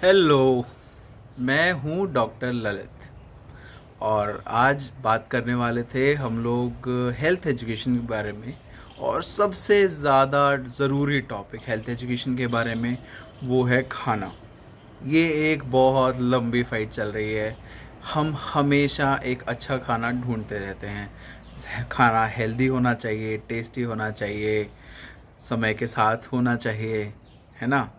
Hello. मैं हूँ doctor Lalit और आज बात करने वाले थे हम लोग हेल्थ एजुकेशन के बारे में। और सबसे ज़्यादा ज़रूरी टॉपिक हेल्थ एजुकेशन के बारे में वो है खाना। ये एक बहुत लंबी फाइट चल रही है। हम हमेशा एक अच्छा खाना ढूंढते रहते हैं। खाना हेल्दी होना चाहिए, टेस्टी होना चाहिए, समय के साथ होना चाहिए, है ना।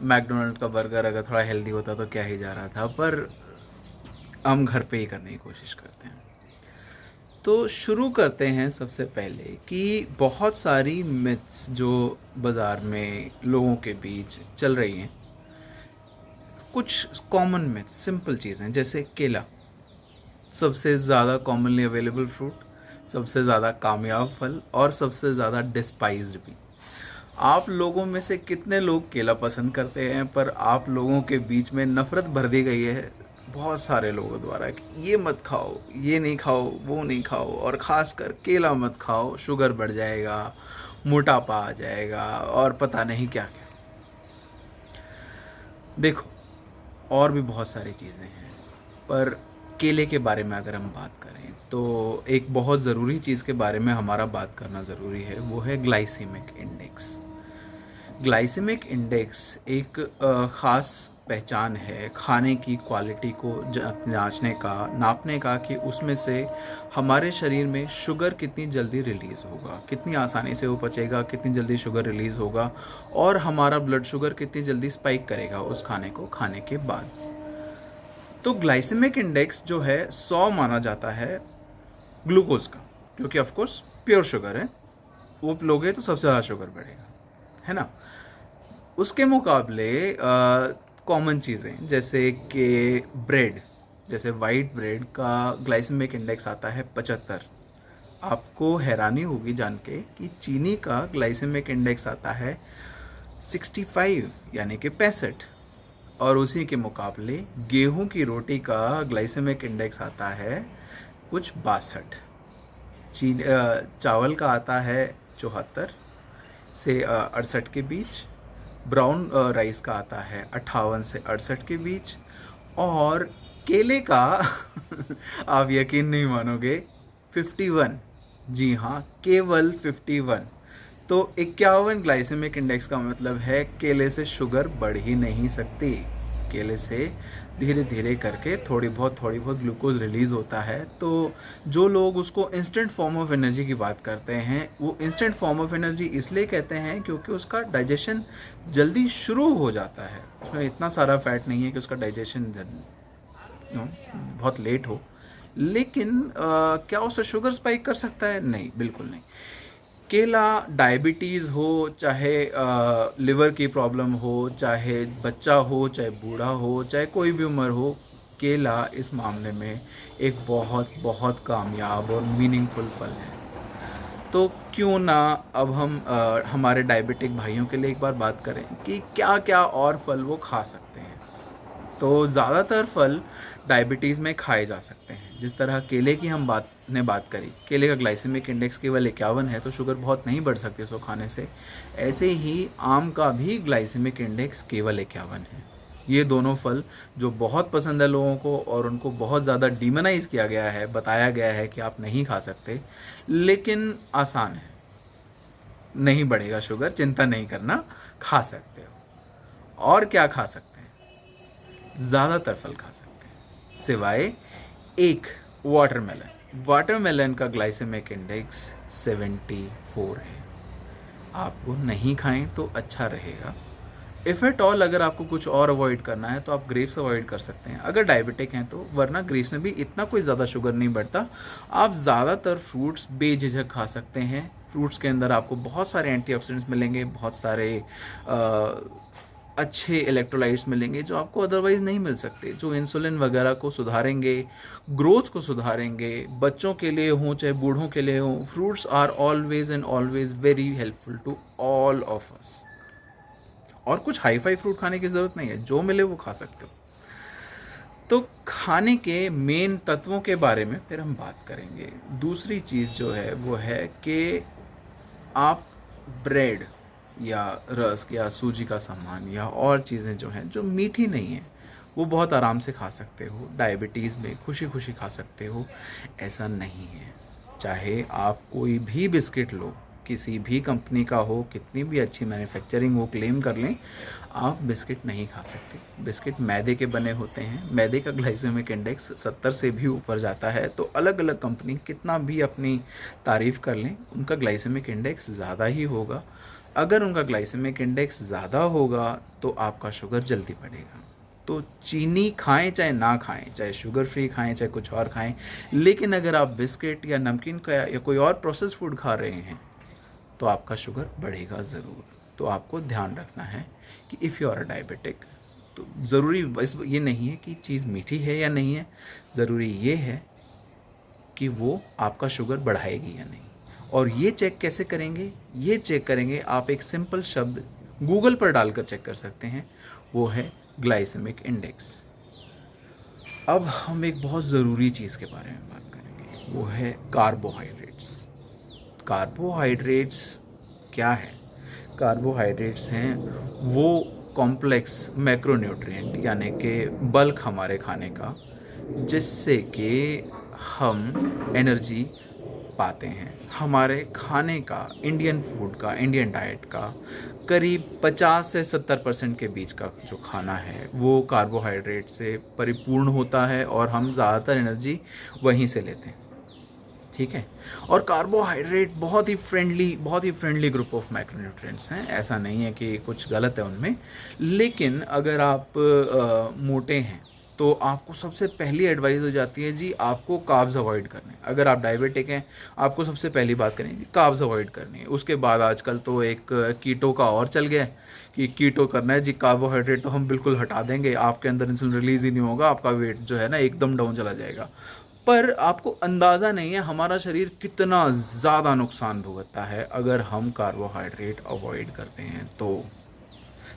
मैकडोनल्ड का बर्गर अगर थोड़ा हेल्दी होता तो क्या ही जा रहा था, पर हम घर पे ही करने की कोशिश करते हैं। तो शुरू करते हैं सबसे पहले कि बहुत सारी मिथ्स जो बाज़ार में लोगों के बीच चल रही हैं। कुछ कॉमन मिथ्स, सिंपल चीज़ें, जैसे केला सबसे ज़्यादा कॉमनली अवेलेबल फ्रूट, सबसे ज़्यादा कामयाब फल और सबसे ज़्यादा डिस्पाइज्ड भी। आप लोगों में से कितने लोग केला पसंद करते हैं, पर आप लोगों के बीच में नफ़रत भर दी गई है बहुत सारे लोगों द्वारा कि ये मत खाओ, ये नहीं खाओ, वो नहीं खाओ, और ख़ासकर केला मत खाओ, शुगर बढ़ जाएगा, मोटापा आ जाएगा और पता नहीं क्या क्या। देखो, और भी बहुत सारी चीज़ें हैं, पर केले के बारे में अगर हम बात करें तो एक बहुत ज़रूरी चीज़ के बारे में हमारा बात करना ज़रूरी है, वो है ग्लाइसेमिक इंडेक्स। ग्लाइसेमिक इंडेक्स एक ख़ास पहचान है खाने की क्वालिटी को जांचने का, नापने का, कि उसमें से हमारे शरीर में शुगर कितनी जल्दी रिलीज़ होगा, कितनी आसानी से वो पचेगा, कितनी जल्दी शुगर रिलीज़ होगा, और हमारा ब्लड शुगर कितनी जल्दी स्पाइक करेगा उस खाने को खाने के बाद। तो ग्लाइसेमिक इंडेक्स जो है 100 माना जाता है ग्लूकोज का, क्योंकि ऑफ कोर्स प्योर शुगर है, वो लोगे तो सबसे ज़्यादा शुगर बढ़ेगा, है ना। उसके मुकाबले कॉमन चीज़ें जैसे कि ब्रेड, जैसे वाइट ब्रेड का ग्लाइसेमिक इंडेक्स आता है 75। आपको हैरानी होगी जान के कि चीनी का ग्लाइसेमिक इंडेक्स आता है 65, यानी कि 65। और उसी के मुकाबले गेहूं की रोटी का ग्लाइसेमिक इंडेक्स आता है कुछ 62। चावल का आता है 74 से 68 के बीच। ब्राउन राइस का आता है 58 से 68 के बीच। और केले का आप यकीन नहीं मानोगे, 51। जी हाँ, केवल 51। तो 51 ग्लाइसेमिक इंडेक्स का मतलब है केले से शुगर बढ़ ही नहीं सकती। केले से धीरे धीरे करके थोड़ी बहुत ग्लूकोज रिलीज़ होता है। तो जो लोग उसको इंस्टेंट फॉर्म ऑफ एनर्जी की बात करते हैं, वो इंस्टेंट फॉर्म ऑफ एनर्जी इसलिए कहते हैं क्योंकि उसका डाइजेशन जल्दी शुरू हो जाता है। उसमें इतना सारा फैट नहीं है कि उसका डाइजेशन बहुत लेट हो। लेकिन क्या उससे शुगर स्पाइक कर सकता है? नहीं, बिल्कुल नहीं। केला डायबिटीज़ हो, चाहे लिवर की प्रॉब्लम हो, चाहे बच्चा हो, चाहे बूढ़ा हो, चाहे कोई भी उम्र हो, केला इस मामले में एक बहुत बहुत कामयाब और मीनिंगफुल फल है। तो क्यों ना अब हम हमारे डायबिटिक भाइयों के लिए एक बार बात करें कि क्या क्या और फल वो खा सकते हैं। तो ज़्यादातर फल डायबिटीज़ में खाए जा सकते हैं। जिस तरह केले की हम बात करी, केले का ग्लाइसेमिक इंडेक्स केवल 51 है, तो शुगर बहुत नहीं बढ़ सकती उसको खाने से। ऐसे ही आम का भी ग्लाइसेमिक इंडेक्स केवल 51 है। ये दोनों फल जो बहुत पसंद है लोगों को और उनको बहुत ज़्यादा डीमोनाइज़ किया गया है, बताया गया है कि आप नहीं खा सकते, लेकिन आसान है, नहीं बढ़ेगा शुगर, चिंता नहीं करना, खा सकते हो। और क्या खा सकते हैं? ज़्यादातर फल खा सकते हैं सिवाय एक, वाटरमेलन। वाटरमेलन का ग्लाइसेमिक इंडेक्स 74 है। आप वो नहीं खाएं तो अच्छा रहेगा। इफ़ एट ऑल अगर आपको कुछ और अवॉइड करना है तो आप ग्रेप्स अवॉइड कर सकते हैं अगर डायबिटिक हैं तो, वरना ग्रेप्स में भी इतना कोई ज़्यादा शुगर नहीं बढ़ता। आप ज़्यादातर फ्रूट्स बेझिझक खा सकते हैं। फ्रूट्स के अंदर आपको बहुत सारे एंटीऑक्सीडेंट्स मिलेंगे, बहुत सारे अच्छे इलेक्ट्रोलाइट्स मिलेंगे जो आपको अदरवाइज़ नहीं मिल सकते, जो इंसुलिन वगैरह को सुधारेंगे, ग्रोथ को सुधारेंगे। बच्चों के लिए हों चाहे बूढ़ों के लिए हों, fruits are always and always very helpful to all of us. और कुछ हाई फाई फ्रूट खाने की ज़रूरत नहीं है, जो मिले वो खा सकते हो। तो खाने के मेन तत्वों के बारे में फिर हम बात करेंगे। दूसरी चीज़ जो है वो है कि आप ब्रेड, या रस्क या सूजी का सामान या और चीज़ें जो हैं जो मीठी नहीं हैं, वो बहुत आराम से खा सकते हो, डायबिटीज़ में खुशी खुशी खा सकते हो, ऐसा नहीं है। चाहे आप कोई भी बिस्किट लो, किसी भी कंपनी का हो, कितनी भी अच्छी मैन्युफैक्चरिंग वो क्लेम कर लें, आप बिस्किट नहीं खा सकते। बिस्किट मैदे के बने होते हैं, मैदे का ग्लाइसेमिक इंडेक्स 70 से भी ऊपर जाता है, तो अलग अलग कंपनी कितना भी अपनी तारीफ़ कर लें, उनका ग्लाइसेमिक इंडेक्स ज़्यादा ही होगा। अगर उनका ग्लाइसेमिक इंडेक्स ज़्यादा होगा तो आपका शुगर जल्दी बढ़ेगा। तो चीनी खाएं चाहे ना खाएं, चाहे शुगर फ्री खाएं चाहे कुछ और खाएं, लेकिन अगर आप बिस्किट या नमकीन का या कोई और प्रोसेस फूड खा रहे हैं तो आपका शुगर बढ़ेगा ज़रूर। तो आपको ध्यान रखना है कि if you are a diabetic, तो ज़रूरी बस ये नहीं है कि चीज़ मीठी है या नहीं है, ज़रूरी ये है कि वो आपका शुगर बढ़ाएगी या नहीं। और ये चेक कैसे करेंगे? ये चेक करेंगे, आप एक सिंपल शब्द गूगल पर डालकर चेक कर सकते हैं, वो है ग्लाइसेमिक इंडेक्स। अब हम एक बहुत ज़रूरी चीज़ के बारे में बात करेंगे, वो है कार्बोहाइड्रेट्स। कार्बोहाइड्रेट्स क्या है? कार्बोहाइड्रेट्स हैं वो कॉम्प्लेक्स मैक्रोन्यूट्रिएंट, यानी कि बल्क हमारे खाने का, जिससे कि हम एनर्जी पाते हैं। हमारे खाने का, इंडियन फूड का, इंडियन डाइट का करीब 50 से 70% के बीच का जो खाना है वो कार्बोहाइड्रेट से परिपूर्ण होता है और हम ज़्यादातर एनर्जी वहीं से लेते हैं। ठीक है। और कार्बोहाइड्रेट बहुत ही फ्रेंडली ग्रुप ऑफ मैक्रोन्यूट्रिएंट्स हैं, ऐसा नहीं है कि कुछ गलत है उनमें। लेकिन अगर आप मोटे हैं तो आपको सबसे पहली एडवाइस हो जाती है जी आपको कार्ब्स अवॉइड करने। अगर आप डायबिटिक हैं, आपको सबसे पहली बात करनी है कार्ब्स अवॉइड करनी है। उसके बाद आजकल तो एक कीटो का और चल गया है कि कीटो करना है जी, कार्बोहाइड्रेट तो हम बिल्कुल हटा देंगे, आपके अंदर इंसुलिन रिलीज ही नहीं होगा, आपका वेट जो है ना एकदम डाउन चला जाएगा। पर आपको अंदाज़ा नहीं है हमारा शरीर कितना ज़्यादा नुकसान भुगतता है अगर हम कार्बोहाइड्रेट अवॉइड करते हैं। तो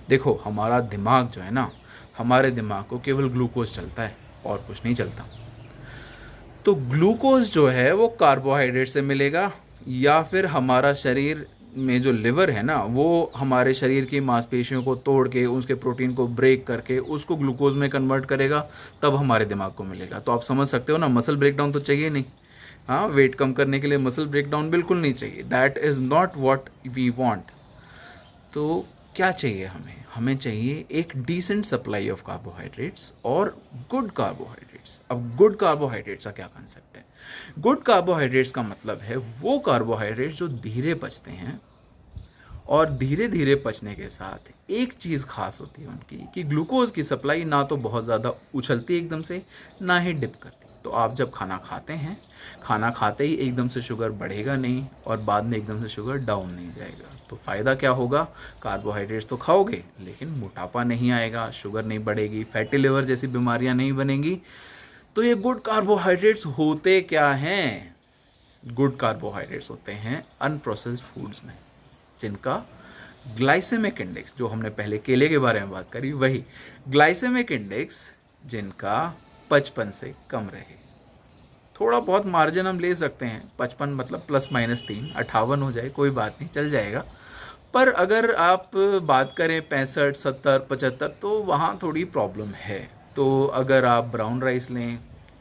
देखो, हमारा दिमाग जो है ना, हमारे दिमाग को केवल ग्लूकोज चलता है और कुछ नहीं चलता। तो ग्लूकोज जो है वो कार्बोहाइड्रेट से मिलेगा, या फिर हमारा शरीर में जो लिवर है ना, वो हमारे शरीर की मांसपेशियों को तोड़ के उसके प्रोटीन को ब्रेक करके उसको ग्लूकोज में कन्वर्ट करेगा, तब हमारे दिमाग को मिलेगा। तो आप समझ सकते हो ना, मसल ब्रेकडाउन तो चाहिए नहीं। हाँ, वेट कम करने के लिए मसल ब्रेकडाउन बिल्कुल नहीं चाहिए। That is not what we want. तो क्या चाहिए हमें? हमें चाहिए एक डिसेंट सप्लाई ऑफ कार्बोहाइड्रेट्स और गुड कार्बोहाइड्रेट्स। अब गुड कार्बोहाइड्रेट्स का क्या कंसेप्ट है? गुड कार्बोहाइड्रेट्स का मतलब है वो कार्बोहाइड्रेट्स जो धीरे पचते हैं, और धीरे धीरे पचने के साथ एक चीज़ खास होती है उनकी कि ग्लूकोज की सप्लाई ना तो बहुत ज़्यादा उछलती है एकदम से, ना ही डिप करती। तो आप जब खाना खाते हैं, खाना खाते ही एकदम से शुगर बढ़ेगा नहीं और बाद में एकदम से शुगर डाउन नहीं जाएगा। तो फ़ायदा क्या होगा? कार्बोहाइड्रेट्स तो खाओगे लेकिन मोटापा नहीं आएगा, शुगर नहीं बढ़ेगी, फैटी लिवर जैसी बीमारियां नहीं बनेंगी। तो ये गुड कार्बोहाइड्रेट्स होते क्या हैं? गुड कार्बोहाइड्रेट्स होते हैं अनप्रोसेस्ड फूड्स में, जिनका ग्लाइसेमिक इंडेक्स, जो हमने पहले केले के बारे में बात करी, वही ग्लाइसेमिक इंडेक्स जिनका 55 से कम रहे। थोड़ा बहुत मार्जिन हम ले सकते हैं, 55 मतलब +-3, 58 हो जाए कोई बात नहीं, चल जाएगा। पर अगर आप बात करें 65, 70, 75, तो वहाँ थोड़ी प्रॉब्लम है। तो अगर आप ब्राउन राइस लें,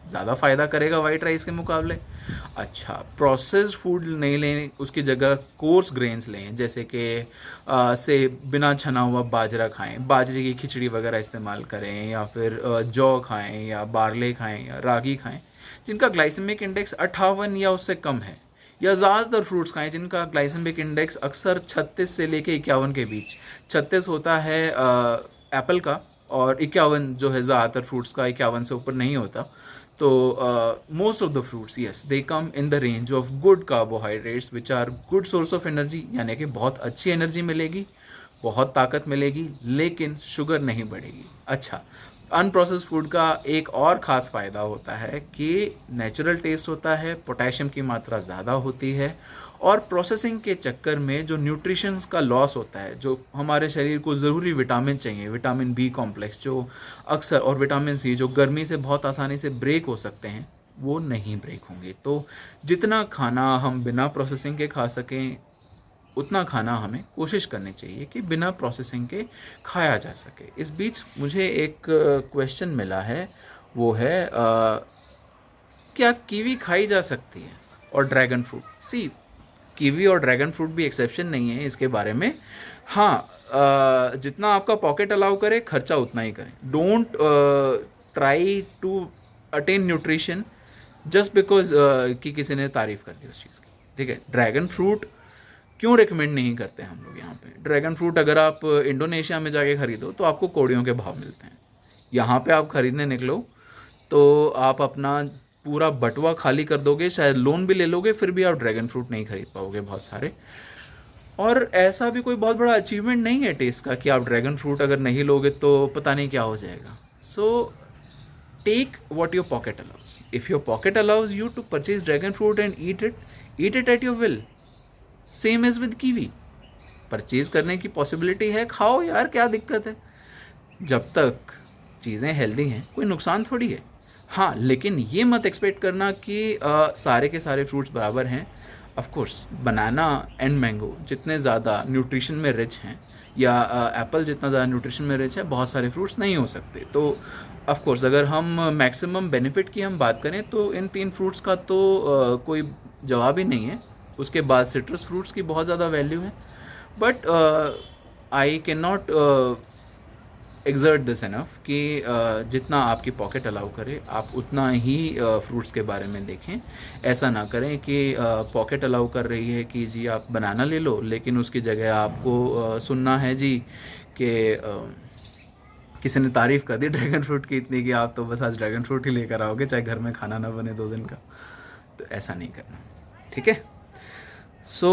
ज़्यादा फ़ायदा करेगा वाइट राइस के मुकाबले। अच्छा, प्रोसेस्ड फूड नहीं लें, उसकी जगह कोर्स ग्रेन्स लें, जैसे कि से बिना छना हुआ बाजरा खाएं, बाजरे की खिचड़ी वगैरह इस्तेमाल करें, या फिर जौ खाएं, या बारले खाएं, या रागी खाएं, जिनका ग्लाइसेमिक इंडेक्स 58 या उससे कम है। या ज़्यादातर फ्रूट्स खाएं जिनका ग्लाइसेमिक इंडेक्स अक्सर 36 से लेके 51 के बीच। 36 होता है एप्पल का, और 51 जो है ज़्यादातर फ्रूट्स का, 51 से ऊपर नहीं होता। तो most of the fruits, yes, they come in the range of good carbohydrates which are good source of energy, यानी कि बहुत अच्छी एनर्जी मिलेगी, बहुत ताकत मिलेगी, लेकिन शुगर नहीं बढ़ेगी। अच्छा, अनप्रोसेस्ड फूड का एक और ख़ास फ़ायदा होता है कि नेचुरल टेस्ट होता है, पोटेशियम की मात्रा ज़्यादा होती है, और प्रोसेसिंग के चक्कर में जो न्यूट्रिशंस का लॉस होता है, जो हमारे शरीर को ज़रूरी विटामिन चाहिए, विटामिन बी कॉम्प्लेक्स जो अक्सर, और विटामिन सी जो गर्मी से बहुत आसानी से ब्रेक हो सकते हैं, वो नहीं ब्रेक होंगे। तो जितना खाना हम बिना प्रोसेसिंग के खा सकें उतना खाना हमें कोशिश करनी चाहिए कि बिना प्रोसेसिंग के खाया जा सके। इस बीच मुझे एक क्वेश्चन मिला है, वो है क्या कीवी खाई जा सकती है और ड्रैगन फ्रूट? सी, कीवी और ड्रैगन फ्रूट भी एक्सेप्शन नहीं है इसके बारे में। हाँ, जितना आपका पॉकेट अलाउ करे खर्चा उतना ही करें। Don't try to attain nutrition just because कि किसी ने तारीफ कर दी उस चीज़ की। ठीक है, ड्रैगन फ्रूट क्यों रिकमेंड नहीं करते हम लोग यहाँ पे? ड्रैगन फ्रूट अगर आप इंडोनेशिया में जाके खरीदो तो आपको कौड़ियों के भाव मिलते हैं। यहाँ पे आप खरीदने निकलो तो आप अपना पूरा बटुआ खाली कर दोगे, शायद लोन भी ले लोगे, फिर भी आप ड्रैगन फ्रूट नहीं खरीद पाओगे बहुत सारे। और ऐसा भी कोई बहुत बड़ा अचीवमेंट नहीं है टेस्ट का कि आप ड्रैगन फ्रूट अगर नहीं लोगे तो पता नहीं क्या हो जाएगा। So take what your pocket allows. If your pocket allows you to purchase dragon fruit and eat it at your will. Same as with kiwi, purchase करने की पॉसिबिलिटी है, खाओ यार, क्या दिक्कत है? जब तक चीज़ें हेल्दी हैं कोई नुकसान थोड़ी है। हाँ, लेकिन ये मत एक्सपेक्ट करना कि सारे के सारे फ्रूट्स बराबर हैं। Of course banana and mango जितने ज़्यादा न्यूट्रिशन में रिच हैं, या एप्पल जितना ज़्यादा न्यूट्रिशन में रिच है, बहुत सारे फ्रूट्स नहीं हो सकते। तो ऑफ कोर्स अगर हम मैक्सिमम बेनिफिट की हम बात करें तो इन 3 फ्रूट्स का तो कोई जवाब ही नहीं है। उसके बाद सिट्रस फ्रूट्स की बहुत ज़्यादा वैल्यू है, but I can not exert this enough कि जितना आपकी पॉकेट अलाउ करे आप उतना ही फ्रूट्स के बारे में देखें। ऐसा ना करें कि पॉकेट अलाउ कर रही है कि जी आप बनाना ले लो, लेकिन उसकी जगह आपको सुनना है जी कि किसी ने तारीफ़ कर दी ड्रैगन फ्रूट की इतनी कि आप तो बस आज ड्रैगन फ्रूट ही लेकर आओगे, चाहे घर में खाना ना बने 2 दिन का। तो ऐसा नहीं करना, ठीक है? So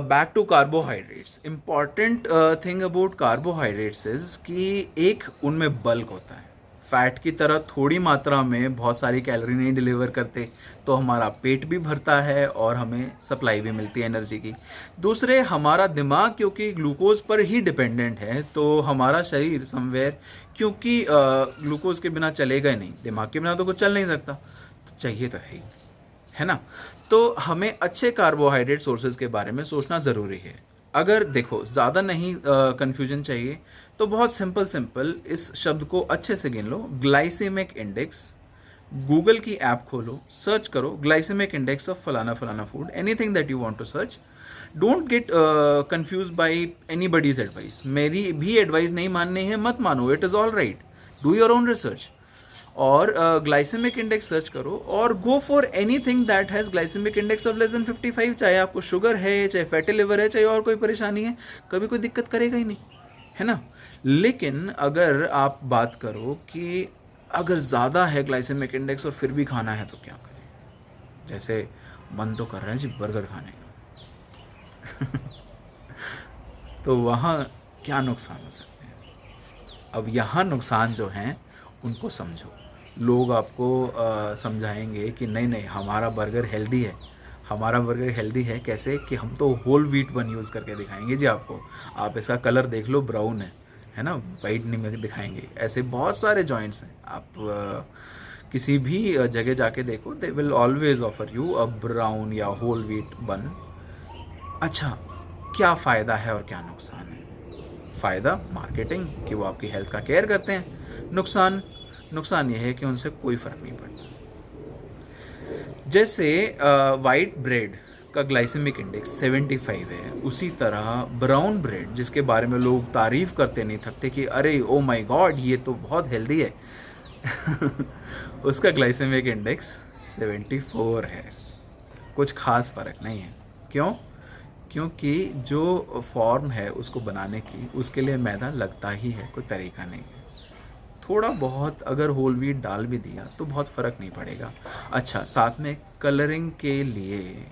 back to carbohydrates. Important thing about carbohydrates is कि एक उनमें बल्क होता है। फैट की तरह थोड़ी मात्रा में बहुत सारी कैलोरी नहीं डिलीवर करते, तो हमारा पेट भी भरता है और हमें सप्लाई भी मिलती है एनर्जी की। दूसरे, हमारा दिमाग क्योंकि ग्लूकोज पर ही डिपेंडेंट है, तो हमारा शरीर समवेयर, क्योंकि ग्लूकोज के बिना चलेगा ही नहीं, दिमाग के बिना तो कुछ चल नहीं सकता, तो चाहिए तो है ना? तो हमें अच्छे कार्बोहाइड्रेट सोर्सेज के बारे में सोचना ज़रूरी है। अगर देखो ज़्यादा नहीं कन्फ्यूजन चाहिए तो बहुत सिंपल इस शब्द को अच्छे से गिन लो, ग्लाइसेमिक इंडेक्स। गूगल की ऐप खोलो, सर्च करो ग्लाइसेमिक इंडेक्स ऑफ फलाना फलाना food, anything that you want to search. Don't get confuse by anybody's advice. मेरी भी एडवाइस नहीं माननी है, मत मानो, it is all right, do your own research. और ग्लाइसेमिक इंडेक्स सर्च करो और go for anything that has glycemic index of less than 55। चाहे आपको शुगर है, चाहे फैटी लिवर है, चाहे और कोई परेशानी है, कभी कोई दिक्कत करेगा ही नहीं, है ना? लेकिन अगर आप बात करो कि अगर ज़्यादा है ग्लाइसेमिक इंडेक्स और फिर भी खाना है तो क्या करें? जैसे मन तो कर रहा है जी बर्गर खाने का तो वहाँ क्या नुकसान हो सकते हैं? अब यहाँ नुकसान जो हैं उनको समझो। लोग आपको समझाएंगे कि नहीं हमारा बर्गर हेल्दी है, हमारा बर्गर हेल्दी है। कैसे? कि हम तो होल व्हीट बन यूज़ करके दिखाएंगे जी आपको, आप इसका कलर देख लो, ब्राउन है ना, वाइट नहीं दिखाएंगे। ऐसे बहुत सारे जॉइंट्स हैं, आप किसी भी जगह जाके देखो, they will always offer you a brown या होल व्हीट बन। अच्छा, क्या फ़ायदा है और क्या नुकसान है? फ़ायदा मार्केटिंग, कि वो आपकी हेल्थ का केयर करते हैं। नुकसान ये है कि उनसे कोई फ़र्क नहीं पड़ता। जैसे वाइट ब्रेड का ग्लाइसेमिक इंडेक्स 75 है, उसी तरह ब्राउन ब्रेड, जिसके बारे में लोग तारीफ़ करते नहीं थकते कि अरे ओ माय गॉड ये तो बहुत हेल्दी है उसका ग्लाइसेमिक इंडेक्स 74 है। कुछ खास फ़र्क नहीं है। क्यों? क्योंकि जो फॉर्म है उसको बनाने की, उसके लिए मैदा लगता ही है, कोई तरीका नहीं है। थोड़ा बहुत अगर होल व्हीट डाल भी दिया तो बहुत फ़र्क नहीं पड़ेगा। अच्छा, साथ में कलरिंग के लिए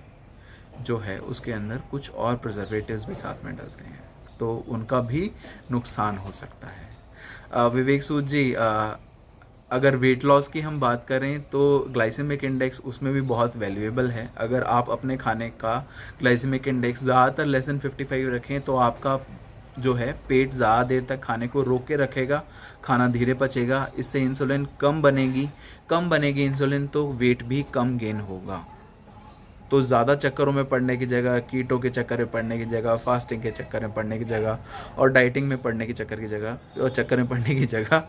जो है उसके अंदर कुछ और प्रिजर्वेटिव्स भी साथ में डलते हैं, तो उनका भी नुकसान हो सकता है। विवेक सूद जी, अगर वेट लॉस की हम बात करें तो ग्लाइसेमिक इंडेक्स उसमें भी बहुत वैल्यूएबल है। अगर आप अपने खाने का ग्लाइसेमिक इंडेक्स ज़्यादातर लेस देन 55 रखें तो आपका जो है पेट ज़्यादा देर तक खाने को रोक के रखेगा, खाना धीरे पचेगा, इससे इंसुलिन कम बनेगी इंसुलिन तो वेट भी कम गेन होगा। तो ज़्यादा चक्करों में पड़ने की जगह, कीटो के चक्कर में पड़ने की जगह, फास्टिंग के चक्कर में पड़ने की जगह और डाइटिंग में पड़ने की चक्कर में पड़ने की जगह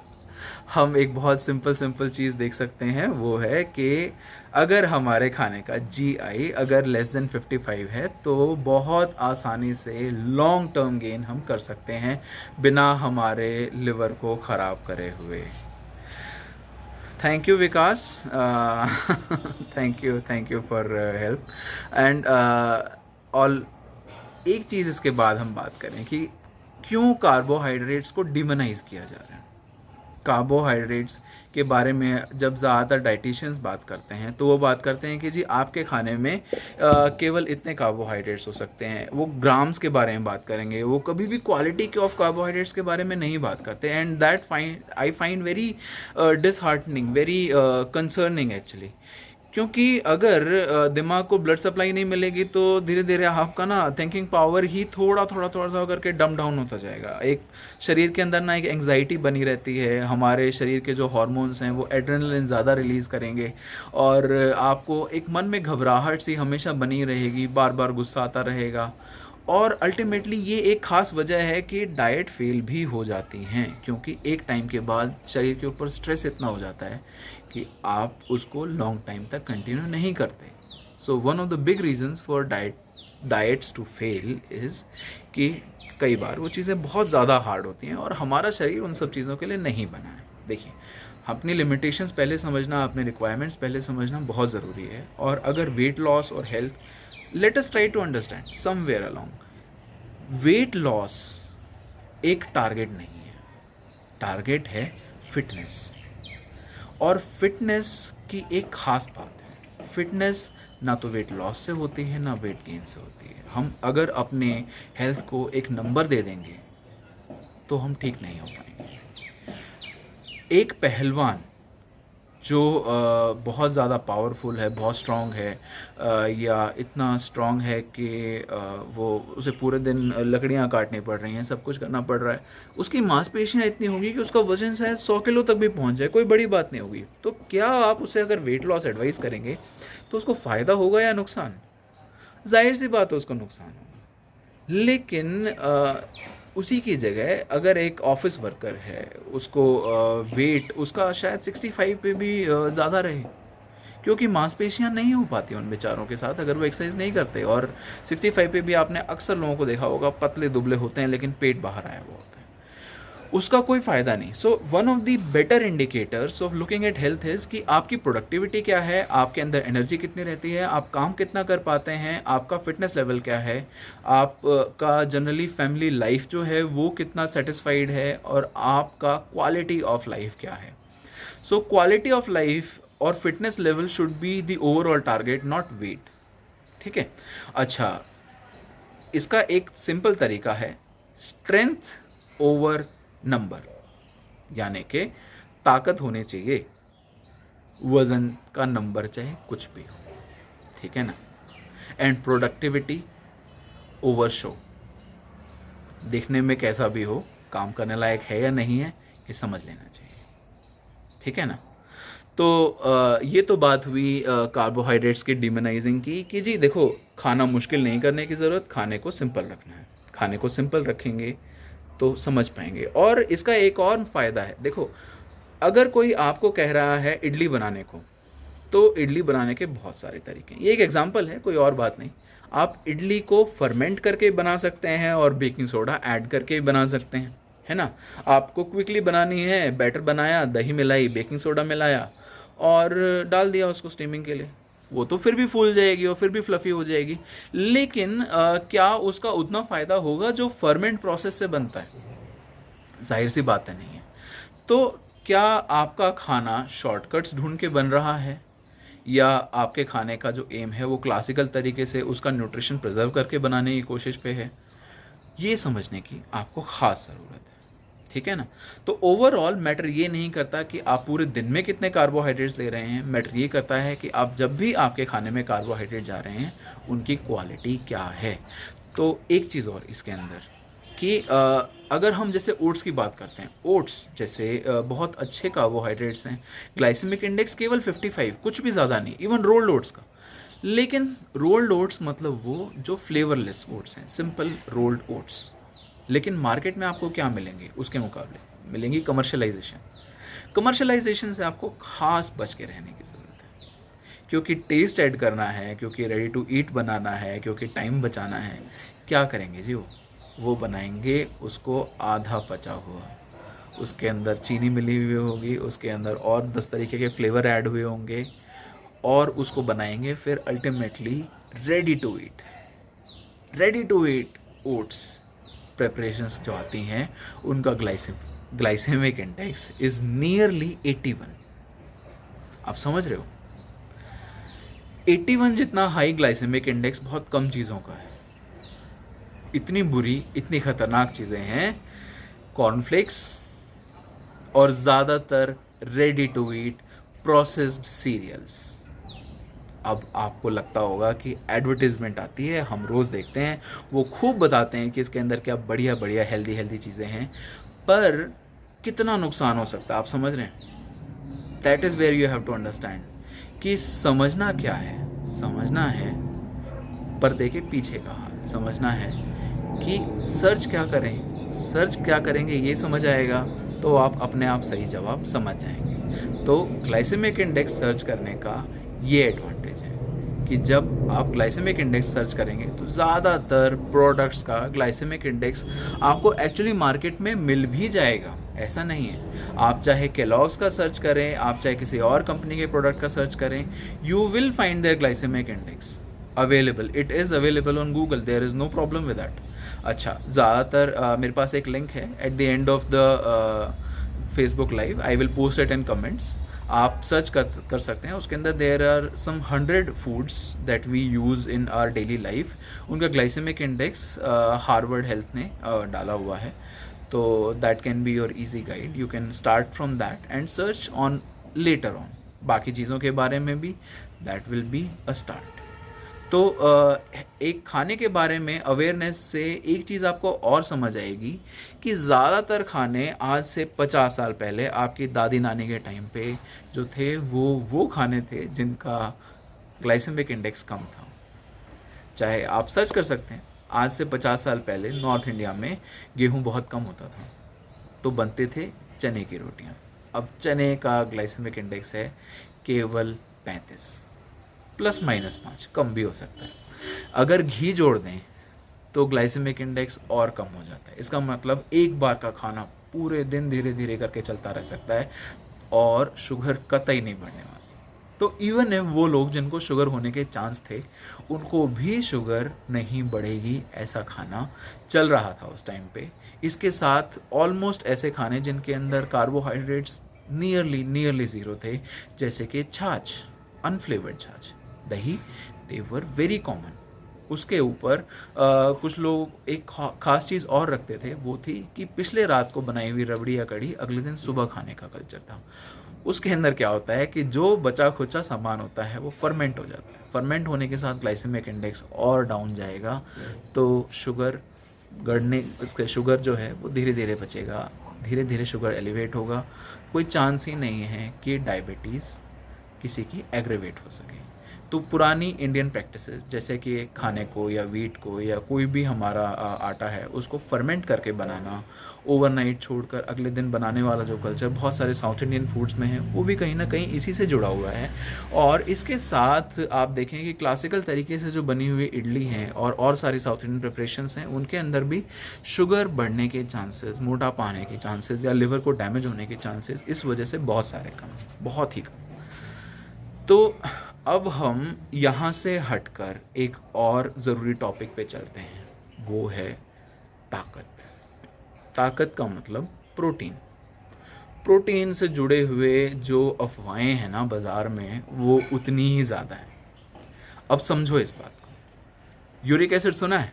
हम एक बहुत सिंपल चीज़ देख सकते हैं, वो है कि अगर हमारे खाने का जीआई अगर लेस देन 55 है तो बहुत आसानी से लॉन्ग टर्म गेन हम कर सकते हैं बिना हमारे लिवर को ख़राब करे हुए। Thank you Vikas, thank you for help and all. एक चीज़ इसके बाद हम बात करें कि क्यों कार्बोहाइड्रेट्स को डिमोनाइज किया जा रहा है। कार्बोहाइड्रेट्स के बारे में जब ज़्यादातर डाइटिशियंस बात करते हैं तो वो बात करते हैं कि जी आपके खाने में केवल इतने कार्बोहाइड्रेट्स हो सकते हैं, वो ग्राम्स के बारे में बात करेंगे, वो कभी भी क्वालिटी के ऑफ कार्बोहाइड्रेट्स के बारे में नहीं बात करते। And that I find very disheartening, very concerning actually, क्योंकि अगर दिमाग को ब्लड सप्लाई नहीं मिलेगी तो धीरे धीरे आपका ना थिंकिंग पावर ही थोड़ा थोड़ा करके डम डाउन होता जाएगा। एक शरीर के अंदर ना एक एंग्जाइटी बनी रहती है, हमारे शरीर के जो हार्मोन्स हैं वो एड्रेनलिन ज़्यादा रिलीज़ करेंगे और आपको एक मन में घबराहट सी हमेशा बनी रहेगी, बार बार गुस्सा आता रहेगा। और अल्टीमेटली ये एक ख़ास वजह है कि डाइट फेल भी हो जाती हैं, क्योंकि एक टाइम के बाद शरीर के ऊपर स्ट्रेस इतना हो जाता है कि आप उसको लॉन्ग टाइम तक कंटिन्यू नहीं करते। So one of the big reasons for diets to fail is कि कई बार वो चीज़ें बहुत ज़्यादा हार्ड होती हैं और हमारा शरीर उन सब चीज़ों के लिए नहीं बना है। देखिए, अपनी लिमिटेशंस पहले समझना, अपने रिक्वायरमेंट्स पहले समझना बहुत ज़रूरी है। और अगर वेट लॉस और health, let us try to understand somewhere along, weight loss एक टारगेट नहीं है, टारगेट है फिटनेस। और फिटनेस की एक खास बात है, फिटनेस ना तो वेट लॉस से होती है ना वेट गेन से होती है। हम अगर अपने हेल्थ को एक नंबर दे देंगे तो हम ठीक नहीं हो पाएंगे। एक पहलवान जो बहुत ज़्यादा पावरफुल है, बहुत स्ट्रॉन्ग है, या इतना स्ट्रॉन्ग है कि वो उसे पूरे दिन लकड़ियाँ काटनी पड़ रही हैं, सब कुछ करना पड़ रहा है, उसकी मांसपेशियाँ इतनी होंगी कि उसका वजन शायद 100 किलो तक भी पहुंच जाए, कोई बड़ी बात नहीं होगी। तो क्या आप उसे अगर वेट लॉस एडवाइस करेंगे तो उसको फ़ायदा होगा या नुकसान? जाहिर सी बात है उसको नुकसान होगा। लेकिन उसी की जगह अगर एक ऑफिस वर्कर है, उसको वेट उसका शायद 65 पे भी ज़्यादा रहे, क्योंकि मांसपेशियां नहीं हो पाती उन बेचारों के साथ अगर वो एक्सरसाइज नहीं करते। और 65 पे भी आपने अक्सर लोगों को देखा होगा, पतले दुबले होते हैं लेकिन पेट बाहर आया हुआ होता है, उसका कोई फ़ायदा नहीं। सो one of the better indicators of looking at health is कि आपकी प्रोडक्टिविटी क्या है, आपके अंदर एनर्जी कितनी रहती है, आप काम कितना कर पाते हैं, आपका फिटनेस लेवल क्या है, आपका जनरली फैमिली लाइफ जो है वो कितना सेटिस्फाइड है, और आपका क्वालिटी ऑफ लाइफ क्या है। सो क्वालिटी ऑफ लाइफ और fitness level should be the overall target, not weight. ठीक है। अच्छा, इसका एक सिंपल तरीका है, स्ट्रेंथ ओवर नंबर, यानी कि ताकत होनी चाहिए, वजन का नंबर चाहे कुछ भी हो, ठीक है ना। एंड प्रोडक्टिविटी ओवर शो, देखने में कैसा भी हो, काम करने लायक है या नहीं है ये समझ लेना चाहिए, ठीक है ना। तो ये तो बात हुई कार्बोहाइड्रेट्स की डिमोनाइजिंग की, कि जी देखो, खाना मुश्किल नहीं करने की ज़रूरत, खाने को सिंपल रखना है, खाने को सिंपल रखेंगे तो समझ पाएंगे। और इसका एक और फ़ायदा है, देखो, अगर कोई आपको कह रहा है इडली बनाने को, तो इडली बनाने के बहुत सारे तरीके हैं। ये एक एग्जांपल है, कोई और बात नहीं। आप इडली को फर्मेंट करके बना सकते हैं और बेकिंग सोडा ऐड करके भी बना सकते हैं, है ना। आपको क्विकली बनानी है, बैटर बनाया, दही मिलाई, बेकिंग सोडा मिलाया और डाल दिया उसको स्टीमिंग के लिए, वो तो फिर भी फूल जाएगी और फिर भी फ्लफ़ी हो जाएगी। लेकिन क्या उसका उतना फ़ायदा होगा जो फर्मेंट प्रोसेस से बनता है? जाहिर सी बात है नहीं है। तो क्या आपका खाना शॉर्टकट्स ढूंढ के बन रहा है, या आपके खाने का जो एम है वो क्लासिकल तरीके से उसका न्यूट्रिशन प्रिजर्व करके बनाने की कोशिश पे है? ये समझने की आपको ख़ास ज़रूरत है, ठीक है ना। तो ओवरऑल मैटर ये नहीं करता कि आप पूरे दिन में कितने कार्बोहाइड्रेट्स ले रहे हैं, मैटर ये करता है कि आप जब भी आपके खाने में कार्बोहाइड्रेट जा रहे हैं उनकी क्वालिटी क्या है। तो एक चीज़ और इसके अंदर कि अगर हम जैसे ओट्स की बात करते हैं, ओट्स जैसे बहुत अच्छे कार्बोहाइड्रेट्स हैं, ग्लाइसेमिक इंडेक्स केवल 55, कुछ भी ज़्यादा नहीं, इवन रोल्ड ओट्स का। लेकिन रोल्ड ओट्स मतलब वो जो फ्लेवरलेस ओट्स हैं, सिंपल रोल्ड ओट्स। लेकिन मार्केट में आपको क्या मिलेंगे उसके मुकाबले? मिलेंगी कमर्शलाइजेशन। कमर्शलाइजेशन से आपको खास बच के रहने की ज़रूरत है, क्योंकि टेस्ट ऐड करना है, क्योंकि रेडी टू ईट बनाना है, क्योंकि टाइम बचाना है। क्या करेंगे जी वो बनाएंगे उसको आधा पचा हुआ, उसके अंदर चीनी मिली हुई होगी, उसके अंदर और 10 तरीके के फ्लेवर ऐड हुए होंगे, और उसको बनाएंगे फिर ultimately ready to eat. Ready to eat oats preparations जो आती हैं उनका ग्लाइसेमिक इंडेक्स इज नियरली 81। आप समझ रहे हो? 81 जितना हाई ग्लाइसेमिक इंडेक्स बहुत कम चीज़ों का है। इतनी बुरी, इतनी खतरनाक चीज़ें हैं कॉर्नफ्लेक्स और ज़्यादातर ready to eat processed cereals. अब आपको लगता होगा कि एडवर्टीजमेंट आती है, हम रोज़ देखते हैं, वो खूब बताते हैं कि इसके अंदर क्या बढ़िया बढ़िया हेल्दी चीज़ें हैं, पर कितना नुकसान हो सकता है आप समझ रहे हैं? That is where you have to understand कि समझना क्या है। समझना है पर्दे के पीछे का हाल, समझना है कि सर्च क्या करें, सर्च क्या करेंगे ये समझ आएगा तो आप अपने आप सही जवाब समझ जाएंगे। तो ग्लाइसेमिक इंडेक्स सर्च करने का ये एडवांटेज है कि जब आप ग्लाइसेमिक इंडेक्स सर्च करेंगे तो ज़्यादातर प्रोडक्ट्स का ग्लाइसेमिक इंडेक्स आपको एक्चुअली मार्केट में मिल भी जाएगा, ऐसा नहीं है। आप चाहे केलॉग्स का सर्च करें, आप चाहे किसी और कंपनी के प्रोडक्ट का सर्च करें, you will find there glycemic index available. It is available on Google, there is no problem with that. अच्छा, ज़्यादातर मेरे पास एक लिंक है at the end of the Facebook live, I will post it in comments. आप search कर सकते हैं, उसके अंदर there are some 100 foods that we use in our daily life. उनका ग्लाइसेमिक इंडेक्स हार्वर्ड हेल्थ ने डाला हुआ है, तो that can be your easy guide. You can start from that and search on later on. बाकी चीज़ों के बारे में भी that will be a start. तो एक खाने के बारे में अवेयरनेस से एक चीज़ आपको और समझ आएगी कि ज़्यादातर खाने आज से 50 साल पहले आपकी दादी नानी के टाइम पे जो थे वो खाने थे जिनका ग्लाइसेमिक इंडेक्स कम था। चाहे आप सर्च कर सकते हैं, आज से 50 साल पहले नॉर्थ इंडिया में गेहूं बहुत कम होता था, तो बनते थे चने की रोटियां। अब चने का ग्लाइसेमिक इंडेक्स है केवल 35, ±5, कम भी हो सकता है। अगर घी जोड़ दें तो ग्लाइसेमिक इंडेक्स और कम हो जाता है। इसका मतलब एक बार का खाना पूरे दिन धीरे धीरे करके चलता रह सकता है और शुगर कतई नहीं बढ़ने वाली। तो इवन है वो लोग जिनको शुगर होने के चांस थे, उनको भी शुगर नहीं बढ़ेगी ऐसा खाना चल रहा था उस टाइम पे। इसके साथ ऑलमोस्ट ऐसे खाने जिनके अंदर कार्बोहाइड्रेट्स नियरली ज़ीरो थे, जैसे कि छाछ, अनफ्लेवर्ड छाछ, दही, दे वर वेरी कॉमन। उसके ऊपर कुछ लोग एक खास चीज़ और रखते थे, वो थी कि पिछले रात को बनाई हुई रबड़ी या कढ़ी अगले दिन सुबह खाने का कल्चर था। उसके अंदर क्या होता है कि जो बचा खुचा सामान होता है वो फर्मेंट हो जाता है। फर्मेंट होने के साथ ग्लाइसेमिक इंडेक्स और डाउन जाएगा, तो शुगर गढ़ने, उसके शुगर जो है वो धीरे धीरे बचेगा, धीरे धीरे शुगर एलिवेट होगा। कोई चांस ही नहीं है कि डायबिटीज़ किसी की एग्रेवेट हो सके। तो पुरानी इंडियन प्रैक्टिसेस जैसे कि खाने को या वीट को या कोई भी हमारा आटा है उसको फर्मेंट करके बनाना, ओवरनाइट छोड़कर अगले दिन बनाने वाला जो कल्चर बहुत सारे साउथ इंडियन फूड्स में है, वो भी कहीं ना कहीं इसी से जुड़ा हुआ है। और इसके साथ आप देखें कि क्लासिकल तरीके से जो बनी हुई इडली हैं और सारी साउथ इंडियन प्रिपरेशंस हैं, उनके अंदर भी शुगर बढ़ने के चांसेस, मोटापा आने के चांसेस या लिवर को डैमेज होने के चांसेस इस वजह से बहुत सारे कम, बहुत ही कम। तो अब हम यहाँ से हटकर एक और ज़रूरी टॉपिक पे चलते हैं, वो है ताकत। ताकत का मतलब प्रोटीन। प्रोटीन से जुड़े हुए जो अफवाहें हैं ना बाज़ार में, वो उतनी ही ज़्यादा हैं। अब समझो इस बात को। यूरिक एसिड सुना है?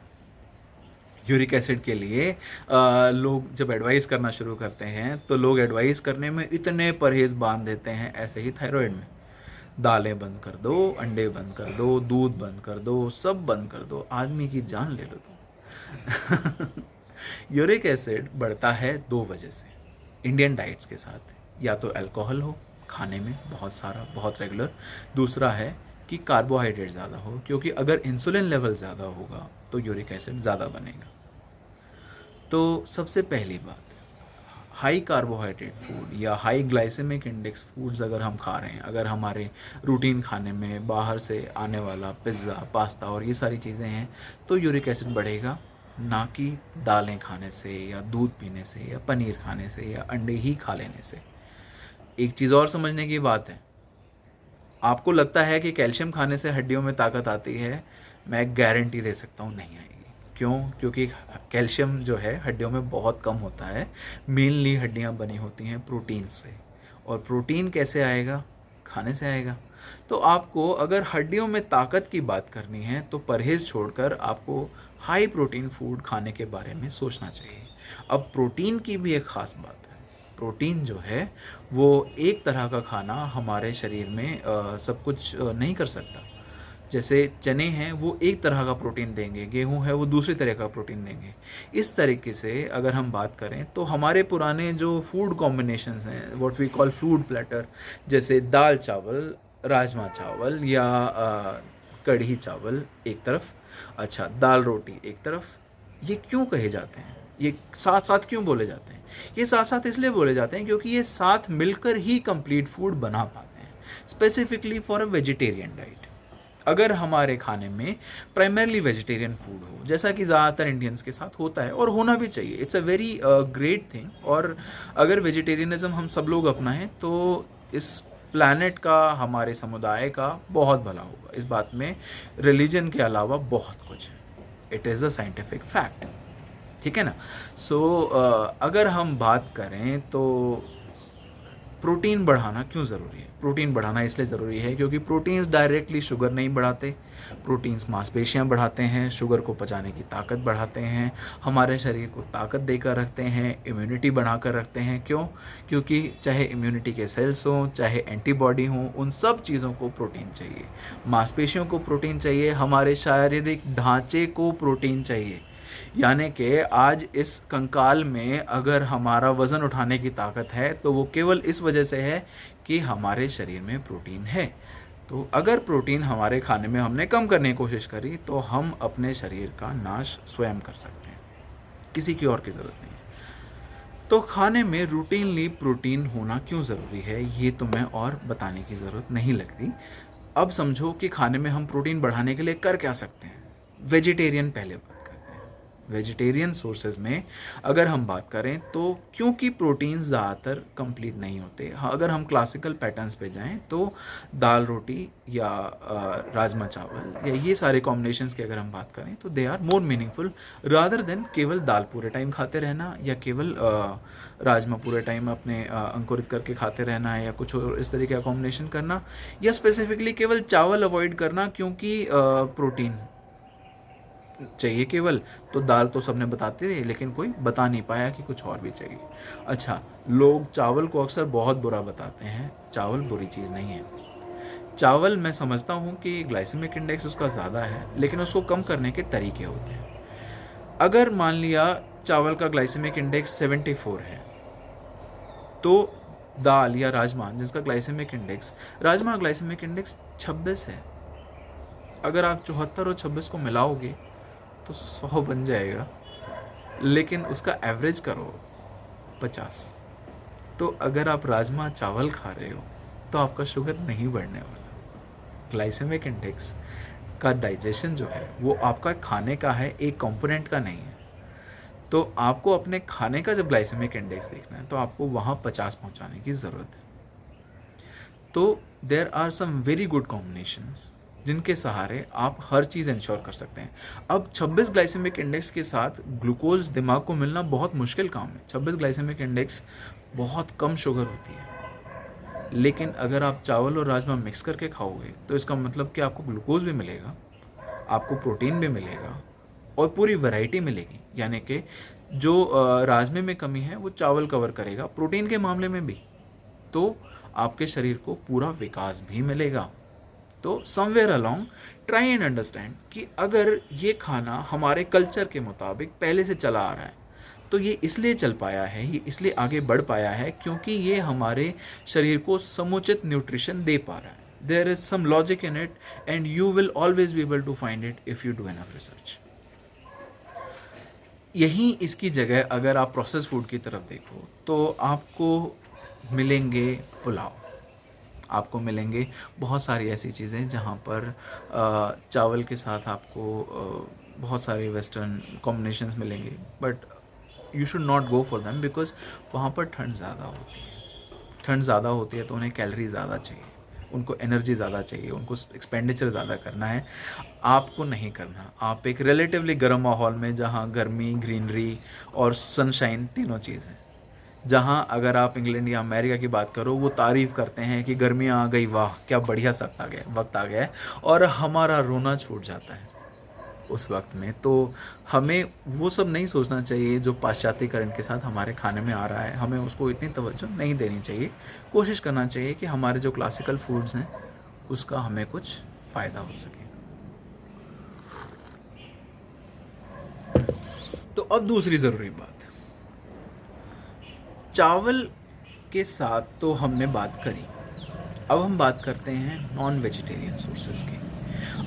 यूरिक एसिड के लिए लोग जब एडवाइस करना शुरू करते हैं तो लोग एडवाइस करने में इतने परहेज़ बांध देते हैं। ऐसे ही थायराइड में दालें बंद कर दो, अंडे बंद कर दो, दूध बंद कर दो, सब बंद कर दो, आदमी की जान ले लो तुम। यूरिक एसिड बढ़ता है 2 वजह से इंडियन डाइट्स के साथ। या तो अल्कोहल हो खाने में बहुत सारा, बहुत रेगुलर। दूसरा है कि कार्बोहाइड्रेट ज़्यादा हो, क्योंकि अगर इंसुलिन लेवल ज़्यादा होगा तो यूरिक एसिड ज़्यादा बनेगा। तो सबसे पहली बात, हाई कार्बोहाइड्रेट फूड या हाई ग्लाइसेमिक इंडेक्स फूड्स अगर हम खा रहे हैं, अगर हमारे रूटीन खाने में बाहर से आने वाला पिज़्ज़ा, पास्ता और ये सारी चीज़ें हैं, तो यूरिक एसिड बढ़ेगा, ना कि दालें खाने से या दूध पीने से या पनीर खाने से या अंडे ही खा लेने से। एक चीज़ और समझने की बात है, आपको लगता है कि कैल्शियम खाने से हड्डियों में ताकत आती है, मैं गारंटी दे सकता हूँ नहीं आएगी। क्यों? क्योंकि कैल्शियम जो है हड्डियों में बहुत कम होता है। मेनली हड्डियाँ बनी होती हैं प्रोटीन से, और प्रोटीन कैसे आएगा? खाने से आएगा। तो आपको अगर हड्डियों में ताकत की बात करनी है तो परहेज़ छोड़कर आपको हाई प्रोटीन फूड खाने के बारे में सोचना चाहिए। अब प्रोटीन की भी एक ख़ास बात है। प्रोटीन जो है वो एक तरह का खाना हमारे शरीर में सब कुछ नहीं कर सकता। जैसे चने हैं वो एक तरह का प्रोटीन देंगे, गेहूँ है वो दूसरी तरह का प्रोटीन देंगे। इस तरीके से अगर हम बात करें तो हमारे पुराने जो फूड कॉम्बिनेशंस हैं, what we call food platter, जैसे दाल चावल, राजमा चावल या कढ़ी चावल एक तरफ, अच्छा दाल रोटी एक तरफ, ये क्यों कहे जाते हैं? ये साथ साथ क्यों बोले जाते हैं? ये साथ साथ इसलिए बोले जाते हैं क्योंकि ये साथ मिलकर ही कंप्लीट फूड बना पाते हैं, specifically for a vegetarian diet. अगर हमारे खाने में प्राइमरली वेजिटेरियन फूड हो, जैसा कि ज़्यादातर इंडियंस के साथ होता है और होना भी चाहिए, it's a very great thing. और अगर वेजिटेरियनिज्म हम सब लोग अपनाएं तो इस प्लैनेट का, हमारे समुदाय का बहुत भला होगा। इस बात में रिलीजन के अलावा बहुत कुछ है, it is a scientific fact, ठीक है ना। सो अगर हम बात करें तो प्रोटीन बढ़ाना क्यों ज़रूरी है? प्रोटीन बढ़ाना इसलिए ज़रूरी है क्योंकि प्रोटीन्स डायरेक्टली शुगर नहीं बढ़ाते। प्रोटीन्स मांसपेशियाँ बढ़ाते हैं, शुगर को पचाने की ताकत बढ़ाते हैं, हमारे शरीर को ताकत देकर रखते हैं, इम्यूनिटी बढ़ाकर रखते हैं। क्यों? क्योंकि चाहे इम्यूनिटी के सेल्स हों, चाहे एंटीबॉडी हों, उन सब चीज़ों को प्रोटीन चाहिए। मांसपेशियों को प्रोटीन चाहिए, हमारे शारीरिक ढांचे को प्रोटीन चाहिए। यानी कि आज इस कंकाल में अगर हमारा वज़न उठाने की ताकत है तो वो केवल इस वजह से है कि हमारे शरीर में प्रोटीन है। तो अगर प्रोटीन हमारे खाने में हमने कम करने की कोशिश करी तो हम अपने शरीर का नाश स्वयं कर सकते हैं, किसी की और की ज़रूरत नहीं है। तो खाने में रूटीनली प्रोटीन होना क्यों ज़रूरी है, ये तो मैं और बताने की ज़रूरत नहीं लगती। अब समझो कि खाने में हम प्रोटीन बढ़ाने के लिए कर क्या सकते हैं। वेजिटेरियन पहले बात करते हैं। वेजिटेरियन सोर्सेज में अगर हम बात करें तो क्योंकि प्रोटीन ज़्यादातर कंप्लीट नहीं होते, हाँ, अगर हम क्लासिकल पैटर्न्स पे जाएं तो दाल रोटी या राजमा चावल या ये सारे कॉम्बिनेशंस की अगर हम बात करें तो they are more meaningful rather than केवल दाल पूरे टाइम खाते रहना या केवल राजमा पूरे टाइम अपने अंकुरित करके खाते रहना या कुछ और इस तरीके का कॉम्बिनेशन करना, या स्पेसिफिकली केवल चावल अवॉइड करना क्योंकि प्रोटीन चाहिए केवल। तो दाल तो सबने बताते रहे लेकिन कोई बता नहीं पाया कि कुछ और भी चाहिए। अच्छा, लोग चावल को अक्सर बहुत बुरा बताते हैं। चावल बुरी चीज़ नहीं है। चावल मैं समझता हूँ कि ग्लाइसेमिक इंडेक्स उसका ज़्यादा है, लेकिन उसको कम करने के तरीके होते हैं। अगर मान लिया चावल का ग्लाइसेमिक इंडेक्स 74 है तो दाल या राजमा जिसका glycemic index, rajma glycemic index 26 है। अगर आप 74 और 26 को मिलाओगे तो 100 बन जाएगा, लेकिन उसका एवरेज करो 50। तो अगर आप राजमा चावल खा रहे हो तो आपका शुगर नहीं बढ़ने वाला। ग्लाइसेमिक इंडेक्स का डाइजेशन जो है वो आपका खाने का है, एक कंपोनेंट का नहीं है। तो आपको अपने खाने का जब ग्लाइसेमिक इंडेक्स देखना है तो आपको वहाँ 50 पहुँचाने की ज़रूरत है। तो there are some very good combinations जिनके सहारे आप हर चीज़ इंश्योर कर सकते हैं। अब 26 ग्लाइसेमिक इंडेक्स के साथ ग्लूकोज दिमाग को मिलना बहुत मुश्किल काम है। 26 ग्लाइसेमिक इंडेक्स बहुत कम शुगर होती है, लेकिन अगर आप चावल और राजमा मिक्स करके खाओगे तो इसका मतलब कि आपको ग्लूकोज भी मिलेगा, आपको प्रोटीन भी मिलेगा और पूरी वैरायटी मिलेगी। यानी कि जो राजमे में कमी है वो चावल कवर करेगा, प्रोटीन के मामले में भी। तो आपके शरीर को पूरा विकास भी मिलेगा। तो somewhere along try and understand कि अगर ये खाना हमारे कल्चर के मुताबिक पहले से चला आ रहा है तो ये इसलिए चल पाया है, ये इसलिए आगे बढ़ पाया है क्योंकि ये हमारे शरीर को समुचित न्यूट्रिशन दे पा रहा है। there is some logic in it, and you will always be able to find it if you do enough research. यहीं इसकी जगह अगर आप प्रोसेस फूड की तरफ देखो तो आपको मिलेंगे पुलाव, आपको मिलेंगे बहुत सारी ऐसी चीज़ें जहाँ पर चावल के साथ आपको बहुत सारे वेस्टर्न कॉम्बिनेशंस मिलेंगे, but you should not go for them because वहाँ पर ठंड ज़्यादा होती है। ठंड ज़्यादा होती है तो उन्हें कैलोरी ज़्यादा चाहिए, उनको एनर्जी ज़्यादा चाहिए, उनको एक्सपेंडिचर ज़्यादा करना है, आपको नहीं करना। आप एक रिलेटिवली गर्म माहौल में जहाँ गर्मी, ग्रीनरी और सनशाइन तीनों चीज़ हैं, जहाँ अगर आप इंग्लैंड या अमेरिका की बात करो वो तारीफ़ करते हैं कि गर्मी आ गई, वाह क्या बढ़िया वक्त आ गया है, और हमारा रोना छूट जाता है उस वक्त में। तो हमें वो सब नहीं सोचना चाहिए जो पाश्चात्यकरण के साथ हमारे खाने में आ रहा है, हमें उसको इतनी तवज्जो नहीं देनी चाहिए। कोशिश करना चाहिए कि हमारे जो क्लासिकल फूड्स हैं उसका हमें कुछ फ़ायदा हो सके। तो अब दूसरी ज़रूरी बात, चावल के साथ तो हमने बात करी, अब हम बात करते हैं नॉन वेजिटेरियन सोर्सेज की।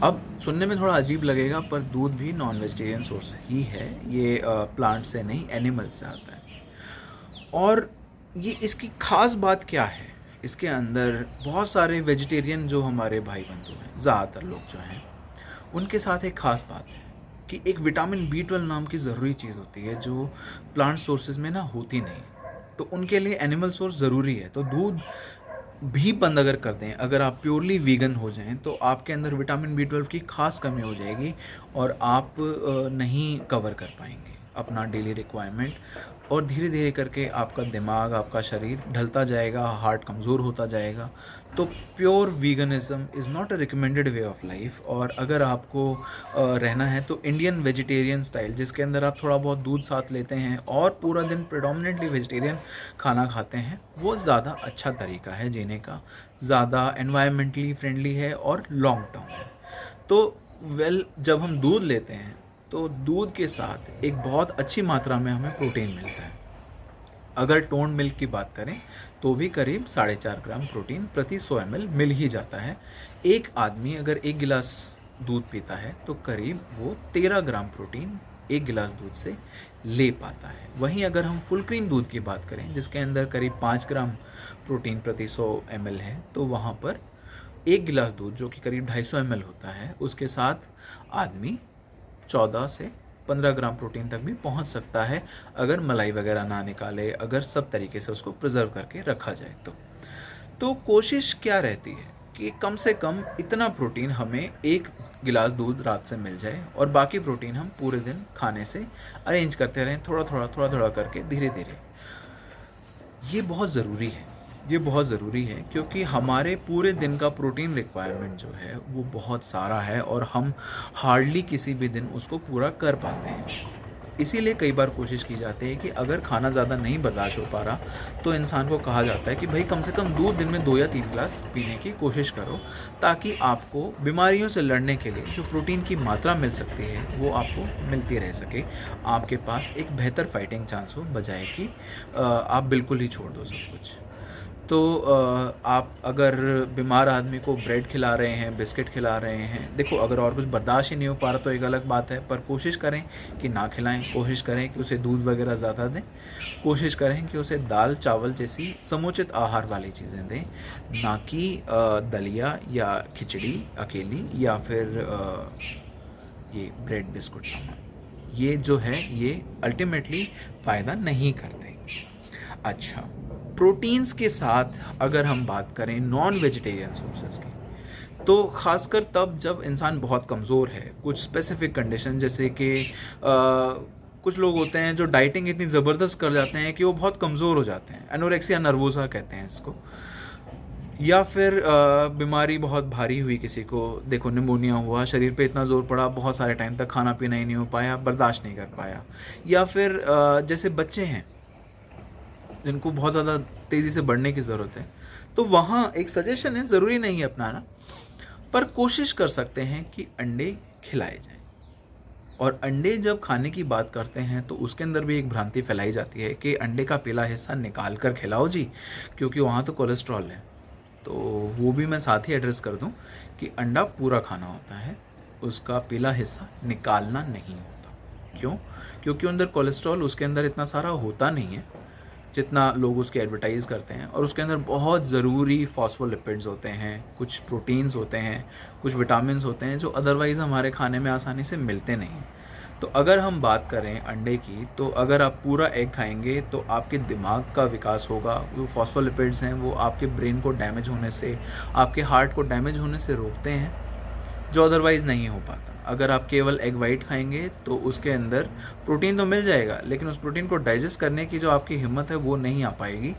अब सुनने में थोड़ा अजीब लगेगा पर दूध भी नॉन वेजिटेरियन सोर्स ही है, ये प्लांट से नहीं एनिमल से आता है। और ये इसकी ख़ास बात क्या है, इसके अंदर बहुत सारे वेजिटेरियन जो हमारे भाई बंधु हैं, ज़्यादातर लोग जो हैं, उनके साथ एक ख़ास बात है कि एक विटामिन B12 नाम की ज़रूरी चीज़ होती है जो प्लांट सोर्सेज में ना होती नहीं, तो उनके लिए एनिमल सोर्स ज़रूरी है। तो दूध भी बंद अगर कर दें, अगर आप प्योरली वीगन हो जाएं तो आपके अंदर विटामिन B12 की खास कमी हो जाएगी और आप नहीं कवर कर पाएंगे अपना डेली रिक्वायरमेंट, और धीरे धीरे करके आपका दिमाग, आपका शरीर ढलता जाएगा, हार्ट कमज़ोर होता जाएगा। तो pure veganism is not a recommended way of life. और अगर आपको रहना है तो इंडियन वेजिटेरियन स्टाइल, जिसके अंदर आप थोड़ा बहुत दूध साथ लेते हैं और पूरा दिन प्रेडोमिनेटली वेजिटेरियन खाना खाते हैं, वो ज़्यादा अच्छा तरीका है जीने का, ज़्यादा एनवायरमेंटली फ्रेंडली है और लॉन्ग टर्म है। तो जब हम दूध लेते हैं तो दूध के साथ एक बहुत अच्छी मात्रा में हमें प्रोटीन मिलता है। अगर टोन मिल्क की बात करें तो भी करीब 4.5 ग्राम प्रोटीन प्रति 100 ml मिल ही जाता है। एक आदमी अगर 1 गिलास दूध पीता है तो करीब वो 13 ग्राम प्रोटीन 1 गिलास दूध से ले पाता है। वहीं अगर हम फुल क्रीम दूध की बात करें जिसके अंदर करीब 5 ग्राम प्रोटीन प्रति 100 ml है, तो वहाँ पर 1 गिलास दूध जो कि करीब 250 ml होता है, उसके साथ आदमी 14 से 15 ग्राम प्रोटीन तक भी पहुंच सकता है अगर मलाई वगैरह ना निकाले, अगर सब तरीके से उसको प्रिजर्व करके रखा जाए तो कोशिश क्या रहती है कि कम से कम इतना प्रोटीन हमें 1 गिलास दूध रात से मिल जाए और बाकी प्रोटीन हम पूरे दिन खाने से अरेंज करते रहें, थोड़ा थोड़ा करके धीरे धीरे। ये बहुत ज़रूरी है, ये बहुत ज़रूरी है क्योंकि हमारे पूरे दिन का प्रोटीन रिक्वायरमेंट जो है वो बहुत सारा है और हम हार्डली किसी भी दिन उसको पूरा कर पाते हैं। इसीलिए कई बार कोशिश की जाती है कि अगर खाना ज़्यादा नहीं बर्दाश्त हो पा रहा तो इंसान को कहा जाता है कि भाई कम से कम दूध दिन में 2 या 3 गिलास पीने की कोशिश करो, ताकि आपको बीमारियों से लड़ने के लिए जो प्रोटीन की मात्रा मिल सकती है वो आपको मिलती रह सके, आपके पास एक बेहतर फाइटिंग चांस हो, बजाय कि आप बिल्कुल ही छोड़ दो सब कुछ। तो आप अगर बीमार आदमी को ब्रेड खिला रहे हैं, बिस्किट खिला रहे हैं, देखो अगर और कुछ बर्दाश्त ही नहीं हो पा रहा तो एक अलग बात है, पर कोशिश करें कि ना खिलाएं, कोशिश करें कि उसे दूध वगैरह ज़्यादा दें, कोशिश करें कि उसे दाल चावल जैसी समुचित आहार वाली चीज़ें दें, ना कि दलिया या खिचड़ी अकेली या फिर ये ब्रेड बिस्कुट सामान। ये जो है ये अल्टीमेटली फ़ायदा नहीं करते। अच्छा, प्रोटीन्स के साथ अगर हम बात करें नॉन वेजिटेरियन सोर्सेज की, तो ख़ासकर तब जब इंसान बहुत कमज़ोर है, कुछ स्पेसिफिक कंडीशन, जैसे कि कुछ लोग होते हैं जो डाइटिंग इतनी ज़बरदस्त कर जाते हैं कि वो बहुत कमज़ोर हो जाते हैं, एनोरेक्सिया नर्वोसा कहते हैं इसको, या फिर बीमारी बहुत भारी हुई किसी को, देखो निमोनिया हुआ, शरीर पे इतना ज़ोर पड़ा, बहुत सारे टाइम तक खाना पीना ही नहीं हो पाया, बर्दाश्त नहीं कर पाया, या फिर जैसे बच्चे हैं जिनको बहुत ज़्यादा तेज़ी से बढ़ने की ज़रूरत है, तो वहाँ एक सजेशन है, ज़रूरी नहीं है अपनाना, पर कोशिश कर सकते हैं कि अंडे खिलाए जाएं। और अंडे जब खाने की बात करते हैं तो उसके अंदर भी एक भ्रांति फैलाई जाती है कि अंडे का पीला हिस्सा निकाल कर खिलाओ जी, क्योंकि वहाँ तो कोलेस्ट्रॉल है। तो वो भी मैं साथ ही एड्रेस कर दूं कि अंडा पूरा खाना होता है, उसका पीला हिस्सा निकालना नहीं होता। क्यों? क्योंकि अंदर कोलेस्ट्रॉल उसके अंदर इतना सारा होता नहीं है जितना लोग उसके एडवर्टाइज़ करते हैं, और उसके अंदर बहुत ज़रूरी फॉस्फोलिपिड्स होते हैं, कुछ प्रोटीन्स होते हैं, कुछ विटामिन्स होते हैं जो अदरवाइज़ हमारे खाने में आसानी से मिलते नहीं हैं। तो अगर हम बात करें अंडे की, तो अगर आप पूरा एग खाएंगे तो आपके दिमाग का विकास होगा। वो फॉस्फोलिपिड्स हैं वो आपके ब्रेन को डैमेज होने से, आपके हार्ट को डैमेज होने से रोकते हैं, जो अदरवाइज़ नहीं हो पाता। अगर आप केवल एग वाइट खाएंगे तो उसके अंदर प्रोटीन तो मिल जाएगा, लेकिन उस प्रोटीन को डाइजेस्ट करने की जो आपकी हिम्मत है वो नहीं आ पाएगी,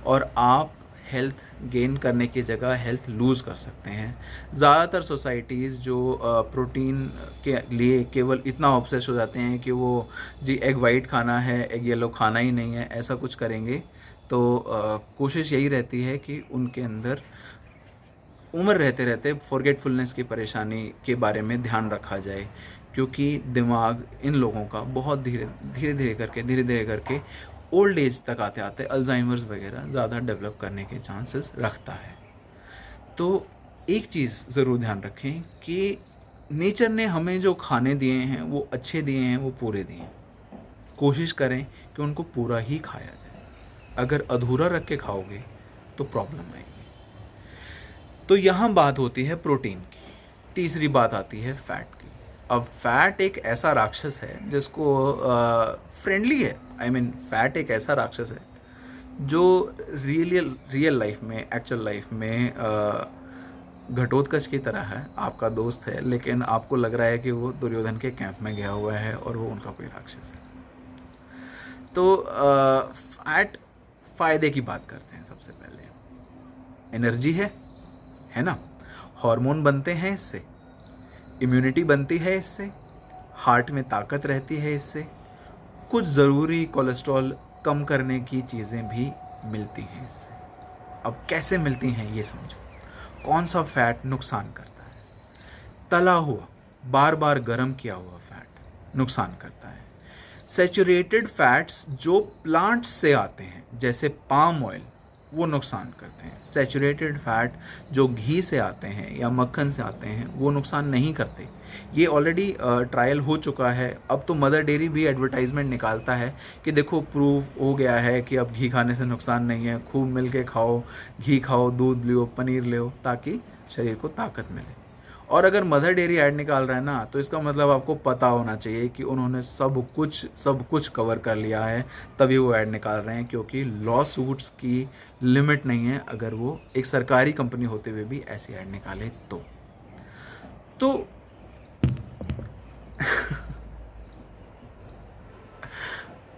और आप हेल्थ गेन करने की जगह हेल्थ लूज़ कर सकते हैं। ज़्यादातर सोसाइटीज़ जो प्रोटीन के लिए केवल इतना ऑब्सेस हो जाते हैं कि वो जी एग वाइट खाना है, एग येलो खाना ही नहीं है, ऐसा कुछ करेंगे, तो कोशिश यही रहती है कि उनके अंदर उम्र रहते रहते फॉरगेटफुलनेस की परेशानी के बारे में ध्यान रखा जाए, क्योंकि दिमाग इन लोगों का बहुत धीरे धीरे करके ओल्ड एज तक आते आते अल्जाइमर्स वगैरह ज़्यादा डेवलप करने के चांसेस रखता है। तो एक चीज़ ज़रूर ध्यान रखें कि नेचर ने हमें जो खाने दिए हैं वो अच्छे दिए हैं, वो पूरे दिए हैं। कोशिश करें कि उनको पूरा ही खाया जाए। अगर अधूरा रख के खाओगे तो प्रॉब्लम आएगी। तो यहाँ बात होती है प्रोटीन की। तीसरी बात आती है फैट की। अब फैट एक ऐसा राक्षस है जिसको फ्रेंडली है, आई मीन फैट एक ऐसा राक्षस है जो रियल लाइफ में, एक्चुअल लाइफ में घटोत्कच की तरह है, आपका दोस्त है, लेकिन आपको लग रहा है कि वो दुर्योधन के कैंप में गया हुआ है और वो उनका कोई राक्षस है। तो फैट फायदे की बात करते हैं। सबसे पहले एनर्जी है ना, हार्मोन बनते हैं इससे, इम्यूनिटी बनती है इससे, हार्ट में ताकत रहती है इससे, कुछ ज़रूरी कोलेस्ट्रॉल कम करने की चीज़ें भी मिलती हैं इससे। अब कैसे मिलती हैं ये समझो। कौन सा फैट नुकसान करता है? तला हुआ, बार बार गर्म किया हुआ फैट नुकसान करता है। सैचुरेटेड फैट्स जो प्लांट्स से आते हैं जैसे पाम ऑयल, वो नुकसान करते हैं। सैचुरेटेड फैट जो घी से आते हैं या मक्खन से आते हैं वो नुकसान नहीं करते। ये ऑलरेडी ट्रायल हो चुका है। अब तो मदर डेयरी भी एडवर्टाइजमेंट निकालता है कि देखो प्रूव हो गया है कि अब घी खाने से नुकसान नहीं है, खूब मिल के खाओ, घी खाओ, दूध लो, पनीर लो, ताकि शरीर को ताकत मिले। और अगर मदर डेयरी ऐड निकाल रहा है ना, तो इसका मतलब आपको पता होना चाहिए कि उन्होंने सब कुछ कवर कर लिया है, तभी वो ऐड निकाल रहे हैं, क्योंकि लॉ सूट्स की लिमिट नहीं है अगर वो एक सरकारी कंपनी होते हुए भी ऐसी ऐड निकाले तो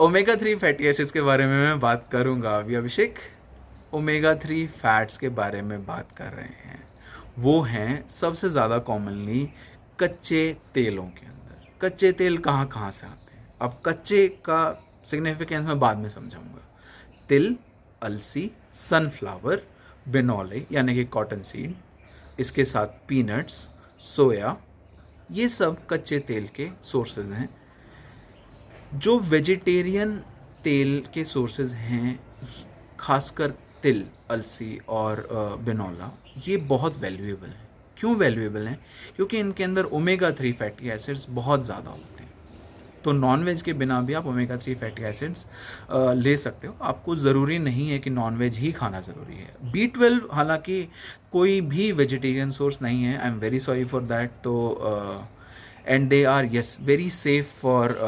ओमेगा 3 फैटी एसिड्स के बारे में मैं बात करूंगा अभी। अभिषेक, ओमेगा 3 फैट्स के बारे में बात कर रहे हैं। वो हैं सबसे ज़्यादा कॉमनली कच्चे तेलों के अंदर। कच्चे तेल कहाँ कहाँ से आते हैं? अब कच्चे का सिग्निफिकेंस मैं बाद में समझाऊंगा। तिल, अलसी, सनफ्लावर, बिनोले यानी कि कॉटन सीड, इसके साथ पीनट्स, सोया, ये सब कच्चे तेल के सोर्सेज हैं। जो वेजिटेरियन तेल के सोर्सेज हैं, खासकर तिल, अलसी और बिनोला, ये बहुत वैल्यूएबल हैं। क्यों वैल्यूएबल हैं? क्योंकि इनके अंदर ओमेगा 3 फैटी एसिड्स बहुत ज़्यादा होते हैं। तो नॉन वेज के बिना भी आप ओमेगा 3 फैटी एसिड्स ले सकते हो। आपको ज़रूरी नहीं है कि नॉन वेज ही खाना ज़रूरी है। B12 हालांकि कोई भी वेजिटेरियन सोर्स नहीं है, I am very sorry for that. तो and they are yes very safe for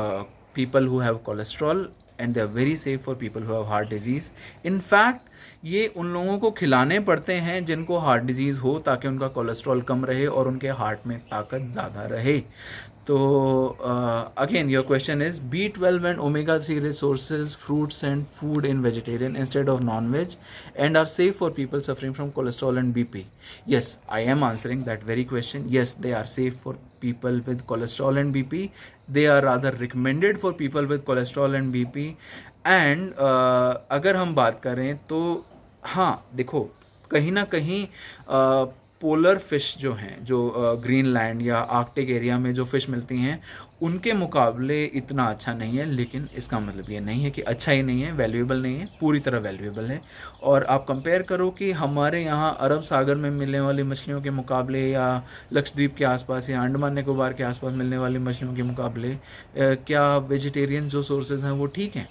people who have cholesterol and they are very safe for people who have heart disease. In fact, ये उन लोगों को खिलाने पड़ते हैं जिनको हार्ट डिजीज़ हो, ताकि उनका कोलेस्ट्रॉल कम रहे और उनके हार्ट में ताकत ज़्यादा रहे। तो again your question is B12 and omega 3 resources, fruits and food in vegetarian instead of non-veg and are safe for people suffering from cholesterol and BP. Yes, I am answering that very question. Yes, they are safe for people with cholesterol and BP. They are rather recommended for people with cholesterol and BP. And अगर हम बात करें तो हाँ देखो, कहीं ना कहीं पोलर फिश जो हैं, जो ग्रीनलैंड या आर्कटिक एरिया में जो फ़िश मिलती हैं, उनके मुकाबले इतना अच्छा नहीं है। लेकिन इसका मतलब ये नहीं है कि अच्छा ही नहीं है, वैल्यूएबल नहीं है, पूरी तरह वैल्यूएबल है। और आप कंपेयर करो कि हमारे यहाँ अरब सागर में मिलने वाली मछलियों के मुकाबले या लक्षद्वीप के आसपास या अंडमान निकोबार के आसपास मिलने वाली मछलियों के मुकाबले क्या वेजिटेरियन जो सोर्सेज हैं वो ठीक हैं?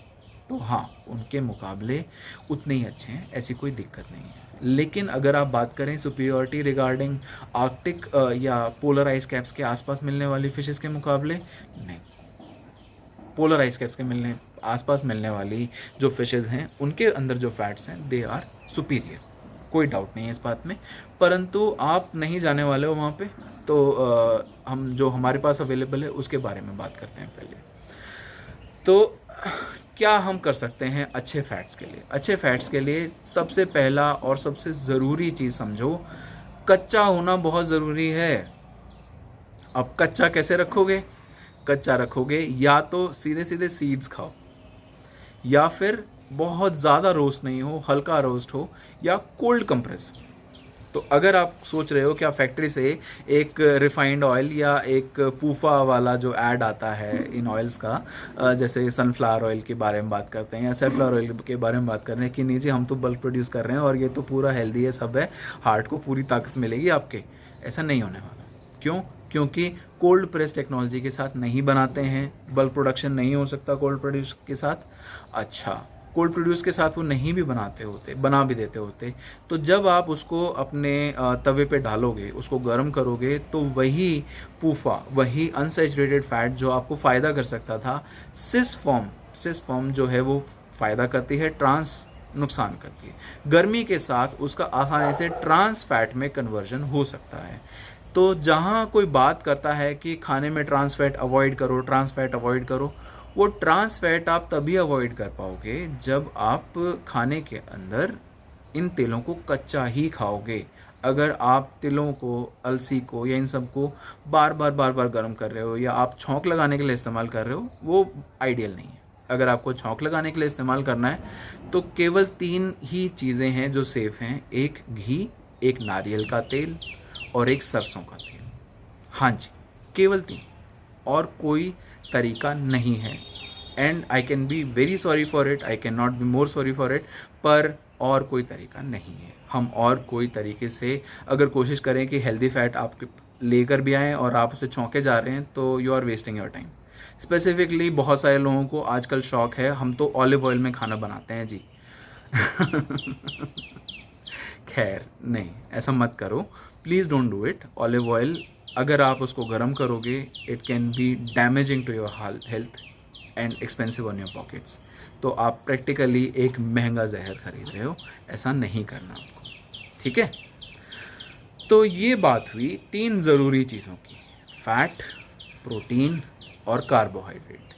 तो हाँ, उनके मुकाबले उतने ही अच्छे हैं, ऐसी कोई दिक्कत नहीं है। लेकिन अगर आप बात करें सुपीरियॉरिटी रिगार्डिंग आर्कटिक या पोलर आइस कैप्स के आसपास मिलने वाली फिशेस के मुकाबले, नहीं। पोलर आइस कैप्स के आसपास मिलने वाली जो फिशेस हैं, उनके अंदर जो फैट्स हैं, दे आर सुपीरियर, कोई डाउट नहीं है इस बात में। परंतु आप नहीं जाने वाले हो वहाँ पे, तो हम जो हमारे पास अवेलेबल है उसके बारे में बात करते हैं पहले। तो क्या हम कर सकते हैं अच्छे फैट्स के लिए? अच्छे फैट्स के लिए सबसे पहला और सबसे ज़रूरी चीज़ समझो, कच्चा होना बहुत ज़रूरी है। अब कच्चा कैसे रखोगे? कच्चा रखोगे या तो सीधे सीधे सीड्स खाओ, या फिर बहुत ज़्यादा रोस्ट नहीं हो, हल्का रोस्ट हो, या कोल्ड कंप्रेस। तो अगर आप सोच रहे हो कि आप फैक्ट्री से एक रिफाइंड ऑयल या एक पूफा वाला जो ऐड आता है इन ऑयल्स का, जैसे सनफ्लावर ऑयल के बारे में बात करते हैं या सनफ्लावर ऑयल के बारे में बात करते हैं कि नहीं जी हम तो बल्क प्रोड्यूस कर रहे हैं और ये तो पूरा हेल्दी है, सब है, हार्ट को पूरी ताकत मिलेगी आपके, ऐसा नहीं होने वाला। क्यों? क्योंकि कोल्ड प्रेस टेक्नोलॉजी के साथ नहीं बनाते हैं, बल्क प्रोडक्शन नहीं हो सकता कोल्ड प्रोड्यूस के साथ। अच्छा, कोल्ड प्रोड्यूस के साथ वो नहीं भी बना भी देते होते, तो जब आप उसको अपने तवे पे डालोगे, उसको गर्म करोगे, तो वही पूफा, वही अनसैचुरेटेड फैट जो आपको फ़ायदा कर सकता था, सिस फॉर्म जो है वो फ़ायदा करती है, ट्रांस नुकसान करती है। गर्मी के साथ उसका आसानी से ट्रांस फैट में कन्वर्जन हो सकता है। तो जहाँ कोई बात करता है कि खाने में ट्रांस फैट अवॉइड करो, वो ट्रांस फैट आप तभी अवॉइड कर पाओगे जब आप खाने के अंदर इन तेलों को कच्चा ही खाओगे। अगर आप तिलों को, अलसी को या इन सब को बार बार गर्म कर रहे हो या आप छौंक लगाने के लिए इस्तेमाल कर रहे हो, वो आइडियल नहीं है। अगर आपको छौंक लगाने के लिए इस्तेमाल करना है तो केवल 3 ही चीज़ें हैं जो सेफ़ हैं, एक घी, एक नारियल का तेल और एक सरसों का तेल। हाँ जी, केवल 3, और कोई तरीका नहीं है। And I can be very sorry for it, I can not be more sorry for it, पर और कोई तरीका नहीं है। हम और कोई तरीके से अगर कोशिश करें कि हेल्दी फैट आपके लेकर भी आएँ और आप उसे छौंके जा रहे हैं, तो you are wasting your time. Specifically बहुत सारे लोगों को आजकल शौक है, हम तो ऑलिव ऑयल में खाना बनाते हैं जी। खैर नहीं, ऐसा मत करो, please don't do it. Olive oil अगर आप उसको गर्म करोगे, it can be damaging to your health and expensive on your pockets. तो आप प्रैक्टिकली एक महंगा जहर खरीद रहे हो, ऐसा नहीं करना आपको, ठीक है? तो ये बात हुई 3 ज़रूरी चीज़ों की, फैट, प्रोटीन और कार्बोहाइड्रेट।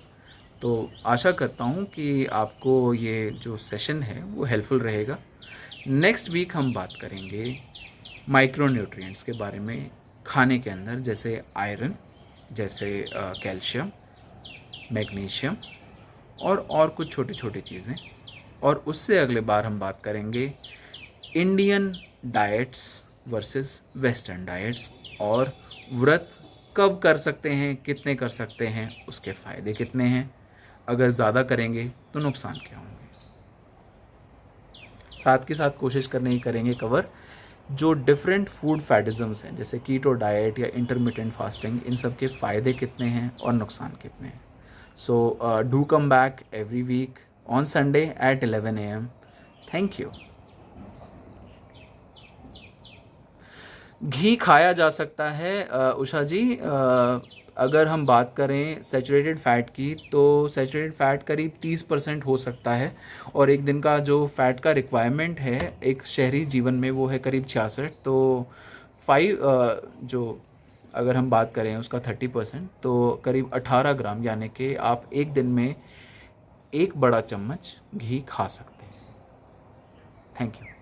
तो आशा करता हूँ कि आपको ये जो सेशन है वो हेल्पफुल रहेगा। नेक्स्ट वीक हम बात करेंगे माइक्रोन्यूट्रिएंट्स के बारे में खाने के अंदर, जैसे आयरन, जैसे कैल्शियम, मैग्नीशियम और कुछ छोटी छोटी चीज़ें। और उससे अगले बार हम बात करेंगे Indian diets versus western diets, और व्रत कब कर सकते हैं, कितने कर सकते हैं, उसके फ़ायदे कितने हैं, अगर ज़्यादा करेंगे तो नुकसान क्या होंगे। साथ के साथ कोशिश करने की करेंगे कवर जो डिफरेंट फूड फैटिज़म्स हैं, जैसे कीटो डाइट या इंटरमिटेंट फास्टिंग, इन सब के फ़ायदे कितने हैं और नुकसान कितने हैं। So do come back every week on Sunday at 11 AM। Thank you. घी खाया जा सकता है उषा जी, अगर हम बात करें सैचुरेटेड फ़ैट की, तो सैचुरेटेड फ़ैट करीब 30% हो सकता है, और एक दिन का जो फ़ैट का रिक्वायरमेंट है एक शहरी जीवन में वो है करीब 66। तो 5 जो अगर हम बात करें उसका 30%, तो करीब 18 ग्राम, यानी कि आप एक दिन में 1 बड़ा चम्मच घी खा सकते हैं। Thank you.